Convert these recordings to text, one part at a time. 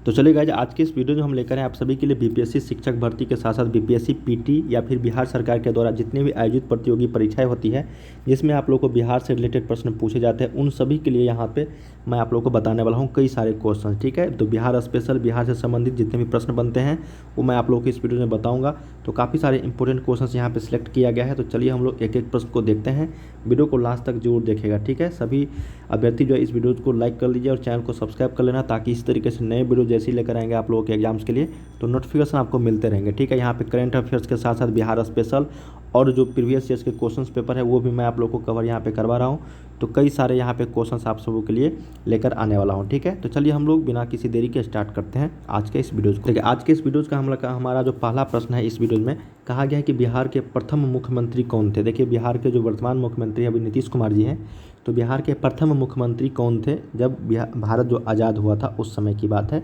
तो चलिए गाइज, आज के इस वीडियो में हम लेकर हैं आप सभी के लिए बीपीएससी शिक्षक भर्ती के साथ साथ बीपीएससी पीटी या फिर बिहार सरकार के द्वारा जितने भी आयोजित प्रतियोगी परीक्षाएं होती है जिसमें आप लोगों को बिहार से रिलेटेड प्रश्न पूछे जाते हैं, उन सभी के लिए यहाँ पे मैं आप लोगों को बताने वाला हूँ कई सारे क्वेश्चन। ठीक है, तो बिहार स्पेशल, बिहार से संबंधित जितने भी प्रश्न बनते हैं वो मैं आप लोगों को इस वीडियो में बताऊँगा। तो काफ़ी सारे इंपॉर्टेंट क्वेश्चन यहाँ पर सिलेक्ट किया गया है। तो चलिए हम लोग एक एक प्रश्न को देखते हैं। वीडियो को लास्ट तक जरूर देखेगा। ठीक है, सभी अभ्यर्थी जो है इस वीडियो को लाइक कर लीजिए और चैनल को सब्सक्राइब कर लेना, ताकि इस तरीके से नए वीडियो जैसे ही लेकर आएंगे आप लोगों के एग्जाम्स के लिए तो नोटिफिकेशन आपको मिलते रहेंगे। ठीक है, यहाँ पे करंट अफेयर्स के साथ साथ बिहार स्पेशल और जो प्रीवियस ईयर्स के क्वेश्चंस पेपर है वो भी मैं आप लोगों को कवर यहाँ पे करवा रहा हूँ। तो कई सारे यहाँ पे क्वेश्चंस आप सबों के लिए लेकर आने वाला हूँ। ठीक है, तो चलिए हम लोग बिना किसी देरी के स्टार्ट करते हैं आज के इस वीडियोज़ को। देखिए, आज के इस वीडियोज़ का हमारा जो पहला प्रश्न है, इस वीडियो में कहा गया है कि बिहार के प्रथम मुख्यमंत्री कौन थे। देखिए, बिहार के जो वर्तमान मुख्यमंत्री अभी नीतीश कुमार जी हैं, तो बिहार के प्रथम मुख्यमंत्री कौन थे जब भारत जो आज़ाद हुआ था उस समय की बात है।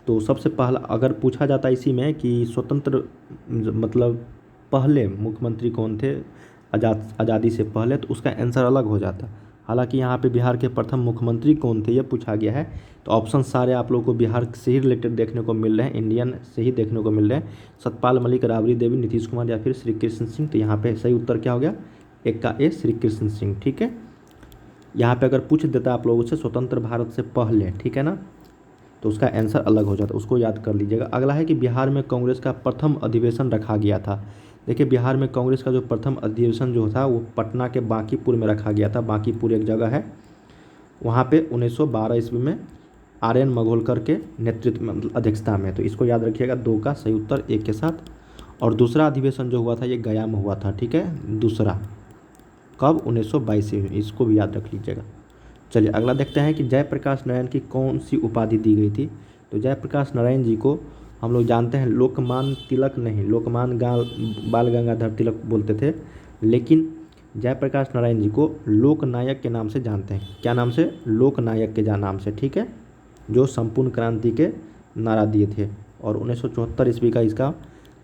तो सबसे पहला अगर पूछा जाता इसी में कि स्वतंत्र मतलब पहले मुख्यमंत्री कौन थे आज़ादी से पहले, तो उसका आंसर अलग हो जाता। हालांकि यहाँ पे बिहार के प्रथम मुख्यमंत्री कौन थे ये पूछा गया है, तो ऑप्शन सारे आप लोगों को बिहार से ही रिलेटेड देखने को मिल रहे हैं, इंडियन से ही देखने को मिल रहे हैं। सतपाल मलिक, राबड़ी देवी, नीतीश कुमार या फिर श्री कृष्ण सिंह। तो यहाँ पे सही उत्तर क्या हो गया, एक का ए, श्री कृष्ण सिंह। ठीक है, यहाँ पे अगर पूछ देता आप लोगों से स्वतंत्र भारत से पहले, ठीक है ना, तो उसका आंसर अलग हो जाता, उसको याद कर लीजिएगा। अगला है कि बिहार में कांग्रेस का प्रथम अधिवेशन रखा गया था। देखिए, बिहार में कांग्रेस का जो प्रथम अधिवेशन जो था वो पटना के बांकीपुर में रखा गया था। बांकीपुर एक जगह है, वहाँ पे 1912 ईस्वी में आर्यन मघोलकर के नेतृत्व में अध्यक्षता में। तो इसको याद रखिएगा, दो का सही उत्तर एक के साथ। और दूसरा अधिवेशन जो हुआ था ये गया में हुआ था। ठीक है, दूसरा कब, 1922 में, इसको भी याद रख लीजिएगा। चलिए अगला देखते हैं कि जयप्रकाश नारायण की कौन सी उपाधि दी गई थी। तो जयप्रकाश नारायण जी को हम लोग जानते हैं लोकमान्य तिलक नहीं, बाल गंगाधर तिलक बोलते थे, लेकिन जयप्रकाश नारायण जी को लोकनायक के नाम से जानते हैं। क्या नाम से, लोकनायक के नाम से। ठीक है, जो संपूर्ण क्रांति के नारा दिए थे और 1974 ईस्वी का इसका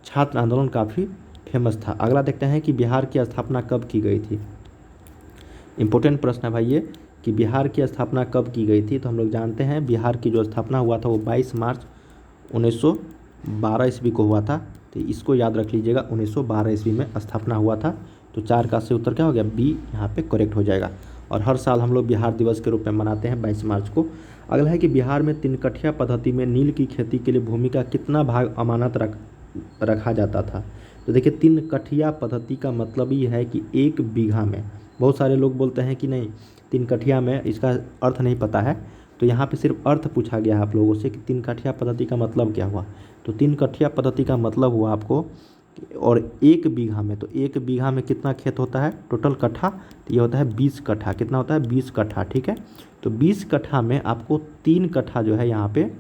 छात्र आंदोलन काफ़ी फेमस था। अगला देखते हैं कि बिहार की स्थापना कब की गई थी। इम्पोर्टेंट प्रश्न है भाई ये कि बिहार की स्थापना कब की गई थी। तो हम लोग जानते हैं बिहार की जो स्थापना हुआ था वो 22 मार्च 1912 ईस्वी को हुआ था। तो इसको याद रख लीजिएगा, 1912 ईस्वी में स्थापना हुआ था। तो 4 का सही उत्तर क्या हो गया, बी यहाँ पे करेक्ट हो जाएगा। और हर साल हम लोग बिहार दिवस के रूप में मनाते हैं 22 मार्च को। अगला है कि बिहार में 3 कठिया पद्धति में नील की खेती के लिए भूमि का कितना भाग अमानत रखा जाता था। तो देखिए, 3 कठिया पद्धति का मतलब ये है कि 1 बीघा में, बहुत सारे लोग बोलते हैं कि नहीं 3 कठिया में, इसका अर्थ नहीं पता है। तो यहाँ पे सिर्फ अर्थ पूछा गया है आप लोगों से कि 3 कठिया पद्धति का मतलब क्या हुआ। तो 3 कठिया पद्धति का मतलब हुआ आपको और 1 बीघा में, तो 1 बीघा में कितना खेत होता है टोटल कट्ठा, तो ये होता है 20 कट्ठा। कितना होता है, 20 कट्ठा। ठीक है, तो 20 कट्ठा में आपको 3 कट्ठा जो है यहाँ पे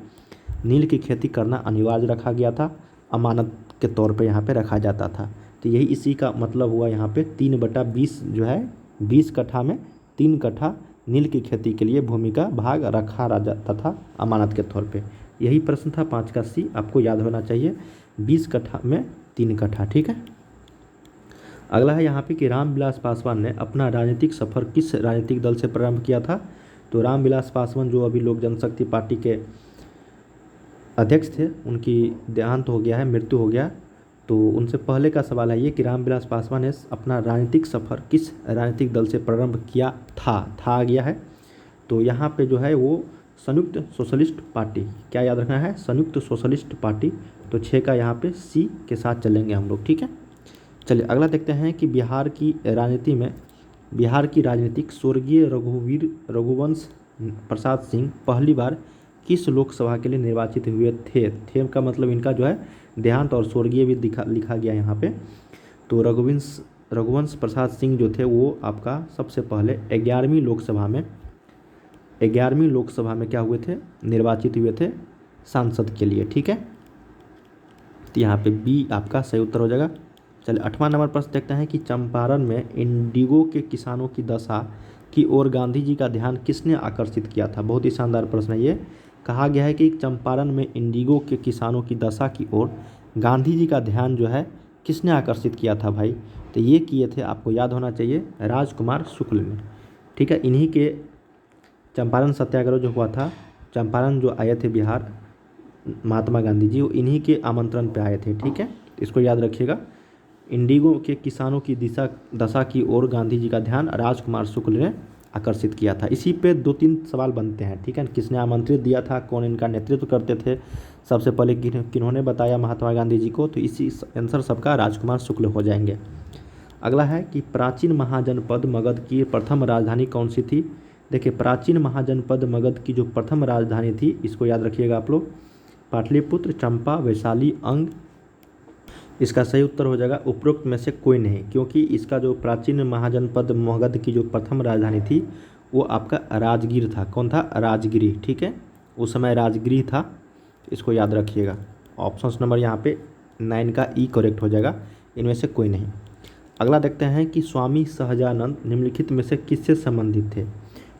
नील की खेती करना अनिवार्य रखा गया था, अमानत के तौर पे यहाँ पे रखा जाता था। तो यही इसी का मतलब हुआ, यहाँ पे 3/20 जो है 20 कट्ठा में 3 कट्ठा नील की खेती के लिए भूमि का भाग रखा जाता था अमानत के तौर पे। यही प्रश्न था 5 का सी, आपको याद होना चाहिए, 20 कट्ठा में 3 कट्ठा। ठीक है, अगला है यहाँ पे कि रामविलास पासवान ने अपना राजनीतिक सफ़र किस राजनीतिक दल से प्रारंभ किया था। तो रामविलास पासवान जो अभी लोक जनशक्ति पार्टी के अध्यक्ष थे, उनकी देहांत हो गया है, मृत्यु हो गया। तो उनसे पहले का सवाल है ये कि रामविलास पासवान ने अपना राजनीतिक सफ़र किस राजनीतिक दल से प्रारंभ किया था आ गया है। तो यहाँ पे जो है वो संयुक्त सोशलिस्ट पार्टी, क्या याद रखना है, संयुक्त सोशलिस्ट पार्टी। तो 6 का यहाँ पे सी के साथ चलेंगे हम लोग। ठीक है, चलिए अगला देखते हैं कि बिहार की राजनीतिक स्वर्गीय रघुवंश प्रसाद सिंह पहली बार किस लोकसभा के लिए निर्वाचित हुए थे का मतलब इनका जो है देहांत और स्वर्गीय भी लिखा गया यहाँ पे। तो रघुवंश प्रसाद सिंह जो थे वो आपका सबसे पहले 11वीं लोकसभा में क्या हुए थे, निर्वाचित हुए थे सांसद के लिए। ठीक है, तो यहाँ पे बी आपका सही उत्तर हो जाएगा। चलिए 8वां नंबर प्रश्न देखते हैं कि चंपारण में इंडिगो के किसानों की दशा की ओर गांधी जी का ध्यान किसने आकर्षित किया था। बहुत ही शानदार प्रश्न है ये। कहा गया है कि चंपारण में इंडिगो के किसानों की दशा की ओर गांधी जी का ध्यान जो है किसने आकर्षित किया था भाई। तो ये किए थे, आपको याद होना चाहिए, राजकुमार शुक्ल ने। ठीक है, इन्हीं के चंपारण सत्याग्रह जो हुआ था, चंपारण जो आए थे बिहार महात्मा गांधी जी, वो इन्हीं के आमंत्रण पे आए थे। ठीक है, इसको याद रखिएगा। इंडिगो के किसानों की दशा की ओर गांधी जी का ध्यान राजकुमार शुक्ल ने आकर्षित किया था। इसी पे 2-3 सवाल बनते हैं। ठीक है, किसने आमंत्रित दिया था, कौन इनका नेतृत्व करते थे, सबसे पहले किन्होंने बताया महात्मा गांधी जी को, तो इसी आंसर सबका राजकुमार शुक्ल हो जाएंगे। अगला है कि प्राचीन महाजनपद मगध की प्रथम राजधानी कौन सी थी। देखिए, प्राचीन महाजनपद मगध की जो प्रथम राजधानी थी, इसको याद रखिएगा आप लोग, पाटलिपुत्र, चंपा, वैशाली, अंग। इसका सही उत्तर हो जाएगा उपरोक्त में से कोई नहीं, क्योंकि इसका जो प्राचीन महाजनपद मगध की जो प्रथम राजधानी थी वो आपका राजगीर था। कौन था, राजगिरी। ठीक है, उस समय राजगिरी था, इसको याद रखिएगा। ऑप्शन नंबर यहाँ पे 9 का ई करेक्ट हो जाएगा, इनमें से कोई नहीं। अगला देखते हैं कि स्वामी सहजानंद निम्नलिखित में से किससे संबंधित थे।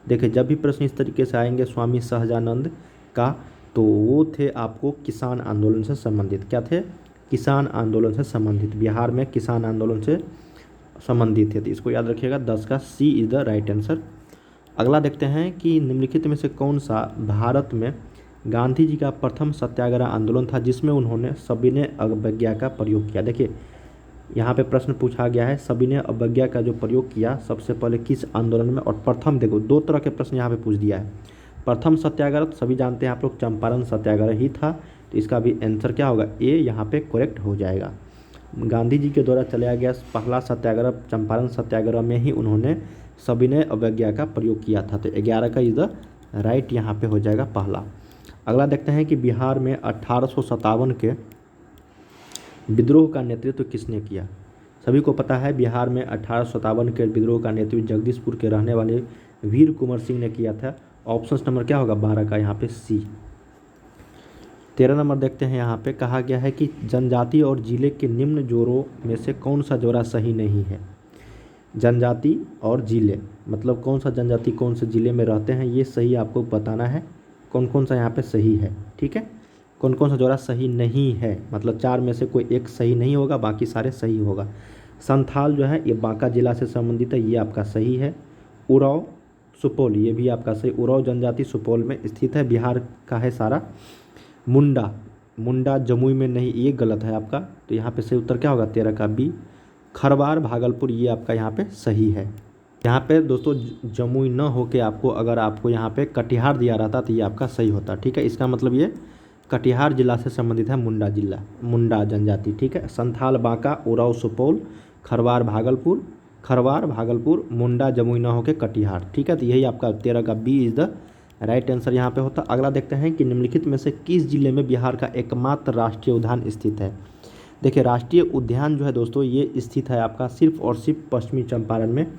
देखिए, जब भी प्रश्न इस तरीके से आएंगे स्वामी सहजानंद का, तो वो थे आपको किसान आंदोलन से संबंधित। क्या थे, किसान आंदोलन से संबंधित, बिहार में किसान आंदोलन से संबंधित थे। तो इसको याद रखिएगा, 10 का सी इज द राइट आंसर। अगला देखते हैं कि निम्नलिखित में से कौन सा भारत में गांधी जी का प्रथम सत्याग्रह आंदोलन था जिसमें उन्होंने सविनय अवज्ञा का प्रयोग किया। देखिए, यहाँ पे प्रश्न पूछा गया है सविनय अवज्ञा का जो प्रयोग किया सबसे पहले किस आंदोलन में, और प्रथम, देखो 2 तरह के प्रश्न यहाँ पे पूछ दिया है। प्रथम सत्याग्रह सभी जानते हैं आप लोग, चंपारण सत्याग्रह ही था, तो इसका भी आंसर क्या होगा, ए यहाँ पे करेक्ट हो जाएगा। गांधी जी के द्वारा चलाया गया पहला सत्याग्रह चंपारण सत्याग्रह में ही उन्होंने सविनय अवज्ञा का प्रयोग किया था, तो 11 का इज द राइट यहाँ पे हो जाएगा पहला। अगला देखते हैं कि बिहार में 1857 के विद्रोह का नेतृत्व किसने किया। सभी को पता है बिहार में 1857 के विद्रोह का नेतृत्व जगदीशपुर के रहने वाले वीर कुंवर सिंह ने किया था। ऑप्शन नंबर क्या होगा, 12 का यहाँ पे सी। 13 नंबर देखते हैं, यहाँ पे कहा गया है कि जनजाति और जिले के निम्न जोड़ों में से कौन सा जोड़ा सही नहीं है। जनजाति और जिले मतलब कौन सा जनजाति कौन से जिले में रहते हैं, ये सही आपको बताना है, कौन कौन सा यहाँ पे सही है। ठीक है, कौन कौन सा जोड़ा सही नहीं है, मतलब 4 में से कोई एक सही नहीं होगा, बाकी सारे सही होगा। संथाल जो है ये बांका जिला से संबंधित है, ये आपका सही है। उराव सुपौल, ये भी आपका सही, उराव जनजाति सुपौल में स्थित है, बिहार का है सारा। मुंडा जमुई में नहीं, ये गलत है आपका, तो यहाँ पे सही उत्तर क्या होगा, 13 का बी। खरवार भागलपुर, ये आपका यहाँ पे सही है। यहाँ पे दोस्तों जमुई न होके आपको, अगर आपको यहाँ पे कटिहार दिया रहता तो ये आपका सही होता। ठीक है, इसका मतलब ये कटिहार जिला से संबंधित है, मुंडा जिला, मुंडा जनजाति। ठीक है, संथाल बांका, उराव सुपौल, खरवार भागलपुर, मुंडा जमुई न होके कटिहार। ठीक है, तो यही आपका 13 का B is the right answer यहाँ पे होता। अगला देखते हैं कि निम्नलिखित में से किस जिले में बिहार का एकमात्र राष्ट्रीय उद्यान स्थित है। देखिए, राष्ट्रीय उद्यान जो है दोस्तों ये स्थित है आपका सिर्फ और सिर्फ पश्चिमी चंपारण में,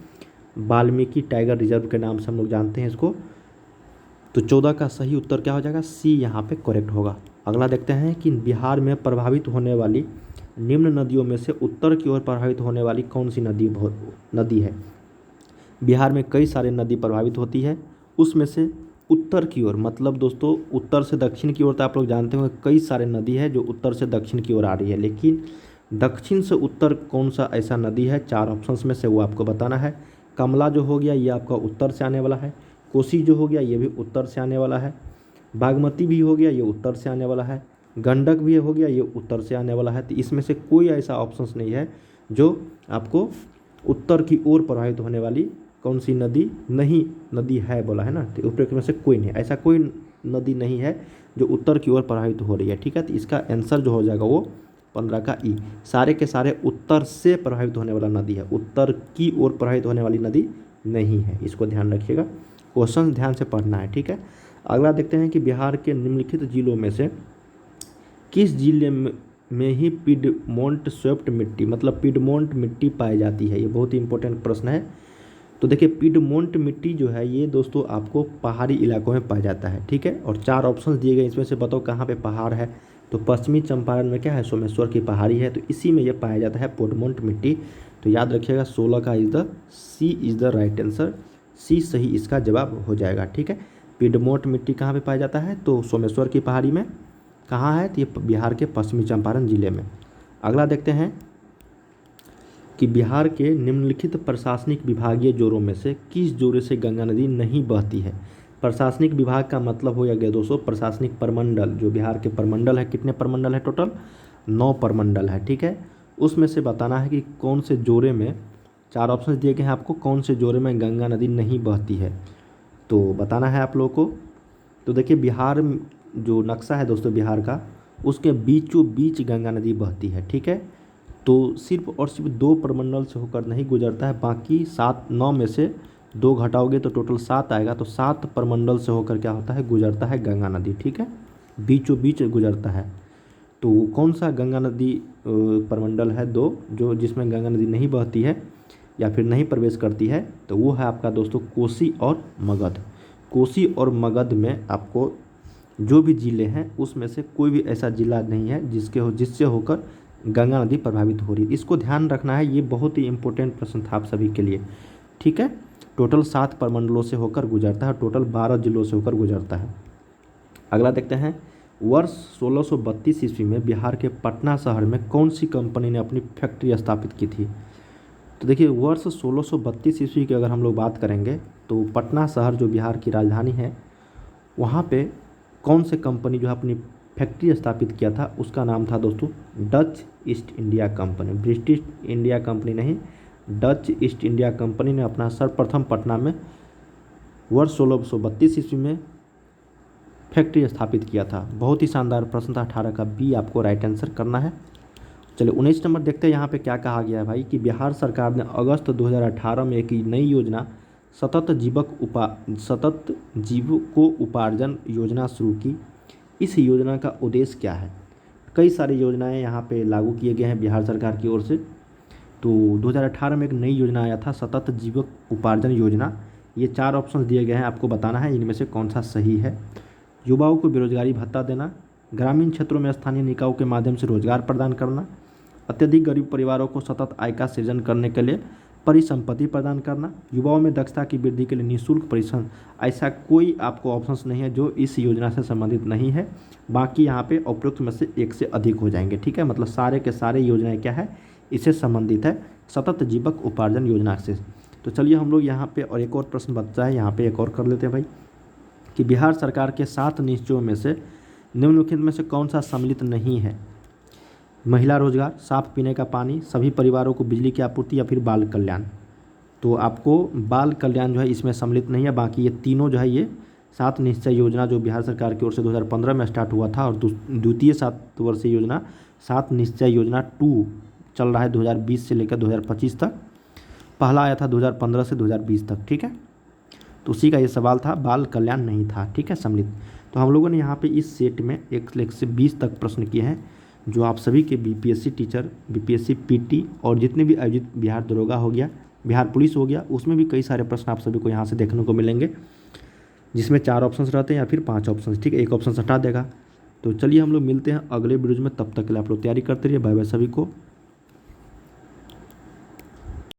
वाल्मीकि टाइगर रिजर्व के नाम से हम लोग जानते हैं इसको। तो 14 का सही उत्तर क्या हो जाएगा, सी यहाँ पे करेक्ट होगा। अगला देखते हैं कि बिहार में प्रभावित होने वाली निम्न नदियों में से उत्तर की ओर प्रभावित होने वाली कौन सी नदी है। बिहार में कई सारे नदी प्रभावित होती है, उसमें से उत्तर की ओर, मतलब दोस्तों उत्तर से दक्षिण की ओर तो आप लोग जानते होंगे कई सारे नदी है जो उत्तर से दक्षिण की ओर आ रही है, लेकिन दक्षिण से उत्तर कौन सा ऐसा नदी है, 4 ऑप्शंस में से वो आपको बताना है। कमला जो हो गया ये आपका उत्तर से आने वाला है, कोसी जो हो गया ये भी उत्तर से आने वाला है, बागमती भी हो गया ये उत्तर से आने वाला है, गंडक भी हो गया ये उत्तर से आने वाला है। तो इसमें से कोई ऐसा ऑप्शंस नहीं है जो आपको उत्तर की ओर प्रभावित होने वाली कौन सी नदी नहीं, नदी है बोला है ना, तो ऊपर में से कोई नहीं, ऐसा कोई नदी नहीं है जो उत्तर की ओर प्रभावित हो रही है। ठीक है, तो इसका आंसर जो हो जाएगा वो 15 का ई। सारे के सारे उत्तर से प्रभावित होने वाला नदी है, उत्तर की ओर प्रभावित होने वाली नदी नहीं है, इसको ध्यान रखिएगा, क्वेश्चन ध्यान से पढ़ना है। ठीक है, अगला देखते हैं कि बिहार के निम्नलिखित जिलों में से किस जिले में ही पिडमोंट स्वेप्ट मिट्टी, मतलब पिडमोंट मिट्टी पाई जाती है, ये बहुत ही इंपॉर्टेंट प्रश्न है। तो देखिए, पिडमोंट मिट्टी जो है ये दोस्तों आपको पहाड़ी इलाकों में पाया जाता है। ठीक है, और 4 ऑप्शंस दिए गए, इसमें से बताओ कहाँ पे पहाड़ है। तो पश्चिमी चंपारण में क्या है, सोमेश्वर की पहाड़ी है, तो इसी में ये पाया जाता है पिडमोंट मिट्टी। तो याद रखिएगा 16 का is the C is the right answer, C सही इसका जवाब हो जाएगा। ठीक है, पिडमोंट मिट्टी कहाँ पे पाया जाता है, तो सोमेश्वर की पहाड़ी में। कहाँ है, तो ये बिहार के पश्चिमी चंपारण जिले में। अगला देखते हैं कि बिहार के निम्नलिखित प्रशासनिक विभागीय जोड़ों में से किस जोड़े से गंगा नदी नहीं बहती है। प्रशासनिक विभाग का मतलब हो गया दोस्तों प्रशासनिक प्रमंडल। जो बिहार के प्रमंडल है, कितने प्रमंडल है टोटल? 9 प्रमंडल है, ठीक है। उसमें से बताना है कि कौन से जोड़े में, 4 ऑप्शन दिए गए हैं आपको, कौन से जोड़े में गंगा नदी नहीं बहती है, तो बताना है आप लोगों को। तो देखिए बिहार जो नक्शा है दोस्तों बिहार का, उसके बीचों बीच गंगा नदी बहती है, ठीक है। तो सिर्फ और सिर्फ 2 प्रमंडल से होकर नहीं गुजरता है, बाकी 9 में से 2 घटाओगे तो टोटल 7 आएगा। तो 7 प्रमंडल से होकर क्या होता है, गुजरता है गंगा नदी, ठीक है, बीचों बीच गुजरता है। तो कौन सा गंगा नदी प्रमंडल है 2 जो जिसमें गंगा नदी नहीं बहती है या फिर नहीं प्रवेश करती है, तो वो है आपका दोस्तों कोसी और मगध। कोसी और मगध में आपको जो भी ज़िले हैं उसमें से कोई भी ऐसा ज़िला नहीं है जिससे होकर गंगा नदी प्रभावित हो रही है। इसको ध्यान रखना है, ये बहुत ही इंपॉर्टेंट प्रश्न था आप सभी के लिए, ठीक है। टोटल 7 प्रमंडलों से होकर गुजरता है, टोटल 12 जिलों से होकर गुजरता है। अगला देखते हैं, वर्ष 1632 ईस्वी में बिहार के पटना शहर में कौन सी कंपनी ने अपनी फैक्ट्री स्थापित की थी? तो देखिए वर्ष 1632 ईस्वी की अगर हम लोग बात करेंगे तो पटना शहर जो बिहार की राजधानी है, वहाँ पे कौन से कंपनी जो है अपनी फैक्ट्री स्थापित किया था, उसका नाम था दोस्तों Dutch east India company. British India company नहीं, डच ईस्ट इंडिया कंपनी ने अपना सर्वप्रथम पटना में वर्ष 1632 ईस्वी में फैक्ट्री स्थापित किया था। बहुत ही शानदार प्रश्न था, 18 का बी आपको राइट आंसर करना है। चलिए 19 नंबर देखते हैं, यहाँ पे क्या कहा गया है भाई कि बिहार सरकार ने अगस्त 2018 में एक नई योजना सतत जीविकोपार्जन योजना शुरू की। इस योजना का उद्देश्य क्या है? कई सारी योजनाएं यहाँ पे लागू किए गए हैं बिहार सरकार की ओर से। तो 2018 में एक नई योजना आया था सतत जीविकोपार्जन योजना। ये 4 ऑप्शन दिए गए हैं, आपको बताना है इनमें से कौन सा सही है। युवाओं को बेरोजगारी भत्ता देना, ग्रामीण क्षेत्रों में स्थानीय निकायों के माध्यम से रोजगार प्रदान करना, अत्यधिक गरीब परिवारों को सतत आय का सृजन करने के लिए परिसंपत्ति प्रदान करना, युवाओं में दक्षता की वृद्धि के लिए निःशुल्क परिश्रम। ऐसा कोई आपको ऑप्शंस नहीं है जो इस योजना से संबंधित नहीं है। बाकी यहाँ पे उपयुक्त में से एक से अधिक हो जाएंगे, ठीक है। मतलब सारे के सारे योजनाएं क्या है, इससे संबंधित है, सतत जीवक उपार्जन योजना से। तो चलिए हम लोग यहाँ पे और एक और प्रश्न बचता है, यहाँ पे एक और कर लेते हैं भाई कि बिहार सरकार के 7 निश्चयों में से निम्नलिखित में से कौन सा सम्मिलित नहीं है? महिला रोजगार, साफ पीने का पानी, सभी परिवारों को बिजली की आपूर्ति या फिर बाल कल्याण। तो आपको बाल कल्याण जो है इसमें सम्मिलित नहीं है। बाकी ये तीनों जो है ये 7 निश्चय योजना जो बिहार सरकार की ओर से 2015 में स्टार्ट हुआ था और द्वितीय 7 वर्षीय योजना 7 निश्चय योजना 2 चल रहा है 2020 से लेकर 2025 तक। पहला आया था 2015 से 2020 तक, ठीक है। तो उसी का ये सवाल था, बाल कल्याण नहीं था, ठीक है, सम्मिलित। तो हम लोगों ने यहाँ पे इस सेट में 1 से 20 तक प्रश्न किए हैं जो आप सभी के बीपीएससी टीचर, बीपीएससी पीटी और जितने भी आयोजित बिहार दरोगा हो गया, बिहार पुलिस हो गया, उसमें भी कई सारे प्रश्न आप सभी को यहाँ से देखने को मिलेंगे जिसमें 4 ऑप्शंस रहते हैं या फिर 5 ऑप्शंस, ठीक है, एक ऑप्शन हटा देगा। तो चलिए हम लोग मिलते हैं अगले वीडियो में, तब तक के लिए आप लोग तैयारी करते रहिए। बाय बाय सभी को।